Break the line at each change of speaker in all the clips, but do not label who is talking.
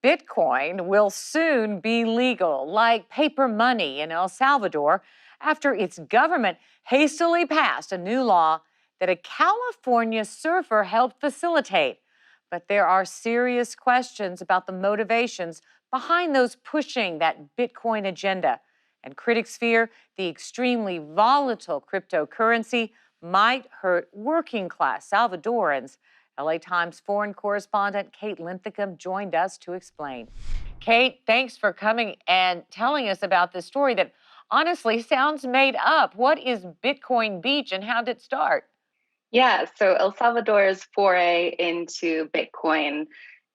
Bitcoin will soon be legal, like paper money in El Salvador, after its government hastily passed a new law that a California surfer helped facilitate. But there are serious questions about the motivations behind those pushing that Bitcoin agenda. And critics fear the extremely volatile cryptocurrency might hurt working class Salvadorans. LA Times foreign correspondent Kate Linthicum joined us to explain. Kate, thanks for coming and telling us about this story that honestly sounds made up. What is Bitcoin Beach and how did it start?
Yeah, so El Salvador's foray into Bitcoin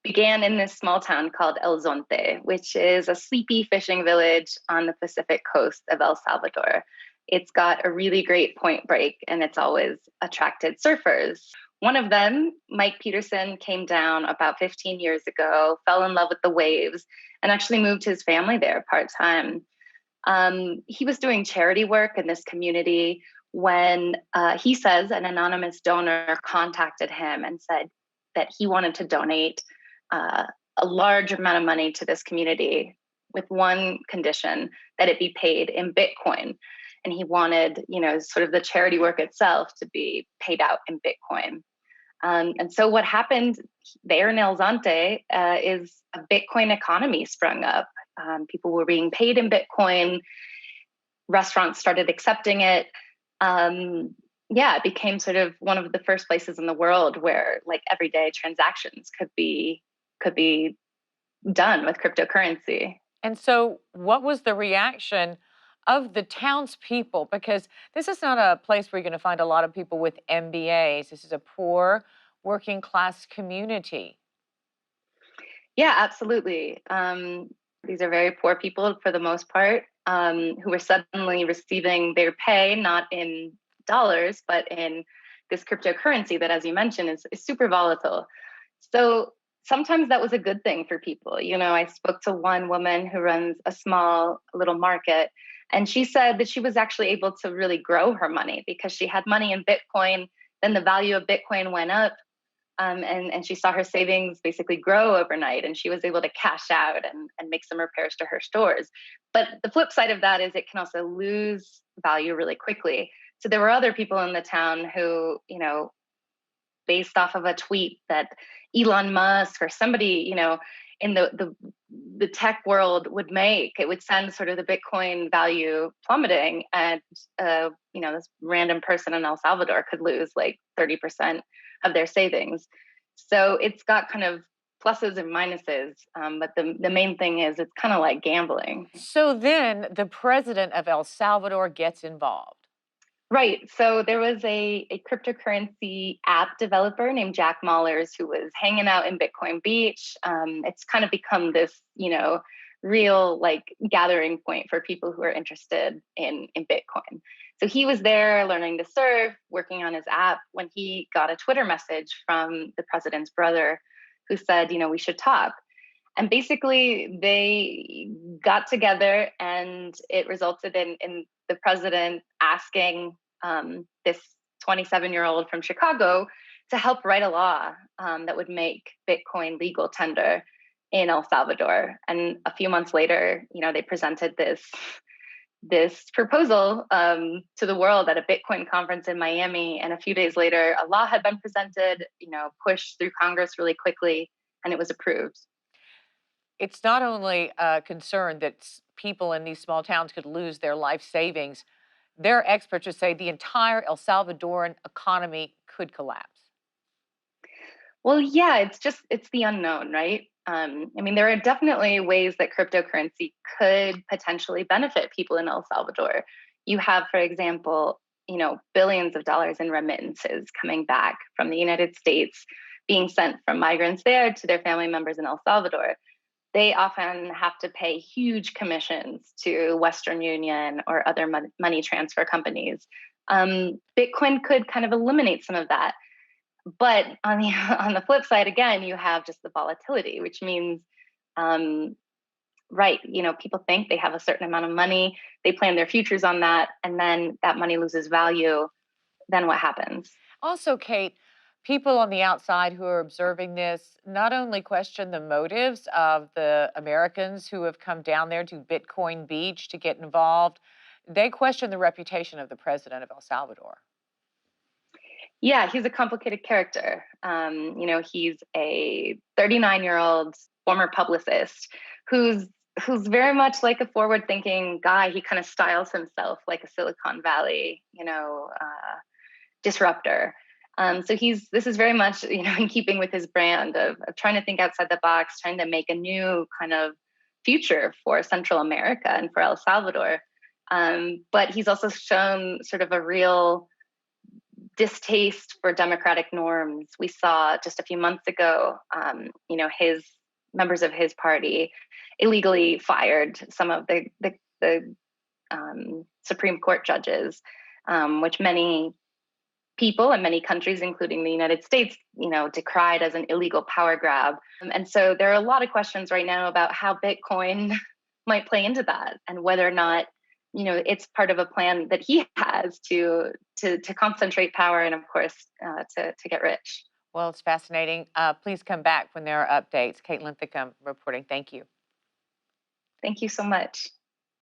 began in this small town called El Zonte, which is a sleepy fishing village on the Pacific coast of El Salvador. It's got a really great point break and it's always attracted surfers. One of them, Mike Peterson, came down about 15 years ago, fell in love with the waves, and actually moved his family there part time. He was doing charity work in this community when he says an anonymous donor contacted him and said that he wanted to donate a large amount of money to this community with one condition, that it be paid in Bitcoin. And he wanted, sort of the charity work itself to be paid out in Bitcoin. And so what happened there in El Zante is a Bitcoin economy sprung up. People were being paid in Bitcoin. Restaurants started accepting it. It became sort of one of the first places in the world where like everyday transactions could be done with cryptocurrency.
And so, what was the reaction of the townspeople? Because this is not a place where you're going to find a lot of people with MBAs. This is a poor working class community.
Yeah, absolutely. These are very poor people for the most part, who were suddenly receiving their pay not in dollars, but in this cryptocurrency that, as you mentioned, is super volatile. So sometimes that was a good thing for people. I spoke to one woman who runs a small little market, and she said that she was actually able to really grow her money because she had money in Bitcoin. Then the value of Bitcoin went up. And she saw her savings basically grow overnight, and she was able to cash out and make some repairs to her stores. But the flip side of that is it can also lose value really quickly. So there were other people in the town who, based off of a tweet that Elon Musk or somebody, in the tech world would make, it would send sort of the Bitcoin value plummeting, and this random person in El Salvador could lose like 30% of their savings. So it's got kind of pluses and minuses, but the main thing is it's kind of like gambling.
So then the president of El Salvador gets involved.
Right. So there was a cryptocurrency app developer named Jack Mallers who was hanging out in Bitcoin Beach. It's kind of become this, real like gathering point for people who are interested in Bitcoin. So he was there learning to surf, working on his app, when he got a Twitter message from the president's brother who said, we should talk. And basically they got together, and it resulted in the president asking this 27-year-old from Chicago to help write a law that would make Bitcoin legal tender in El Salvador. And a few months later, they presented this proposal to the world at a Bitcoin conference in Miami. And a few days later, a law had been presented, pushed through Congress really quickly, and it was approved.
It's not only a concern that people in these small towns could lose their life savings, there are experts who say the entire El Salvadoran economy could collapse.
Well, yeah, it's the unknown, right? There are definitely ways that cryptocurrency could potentially benefit people in El Salvador. You have, for example, billions of dollars in remittances coming back from the United States being sent from migrants there to their family members in El Salvador. They often have to pay huge commissions to Western Union or other money transfer companies. Bitcoin could kind of eliminate some of that. But on the on the flip side, again, you have just the volatility, which means, right, people think they have a certain amount of money, they plan their futures on that, and then that money loses value. Then what happens?
Also, Kate, People on the outside who are observing this not only question the motives of the Americans who have come down there to Bitcoin Beach to get involved, they question the reputation of the president of El Salvador.
Yeah, he's a complicated character. He's a 39-year-old former publicist who's who's very much like a forward-thinking guy. He kind of styles himself like a Silicon Valley, disruptor. So he's this is very much in keeping with his brand of trying to think outside the box, trying to make a new kind of future for Central America and for El Salvador. But he's also shown sort of a real distaste for democratic norms. We saw just a few months ago, his members of his party illegally fired some of the Supreme Court judges, which many people and many countries, including the United States, decried as an illegal power grab. And so there are a lot of questions right now about how Bitcoin might play into that and whether or not it's part of a plan that he has to concentrate power and of course to get rich.
Well, it's fascinating. Please come back when there are updates. Caitlin Thickham reporting. Thank you.
Thank you so much.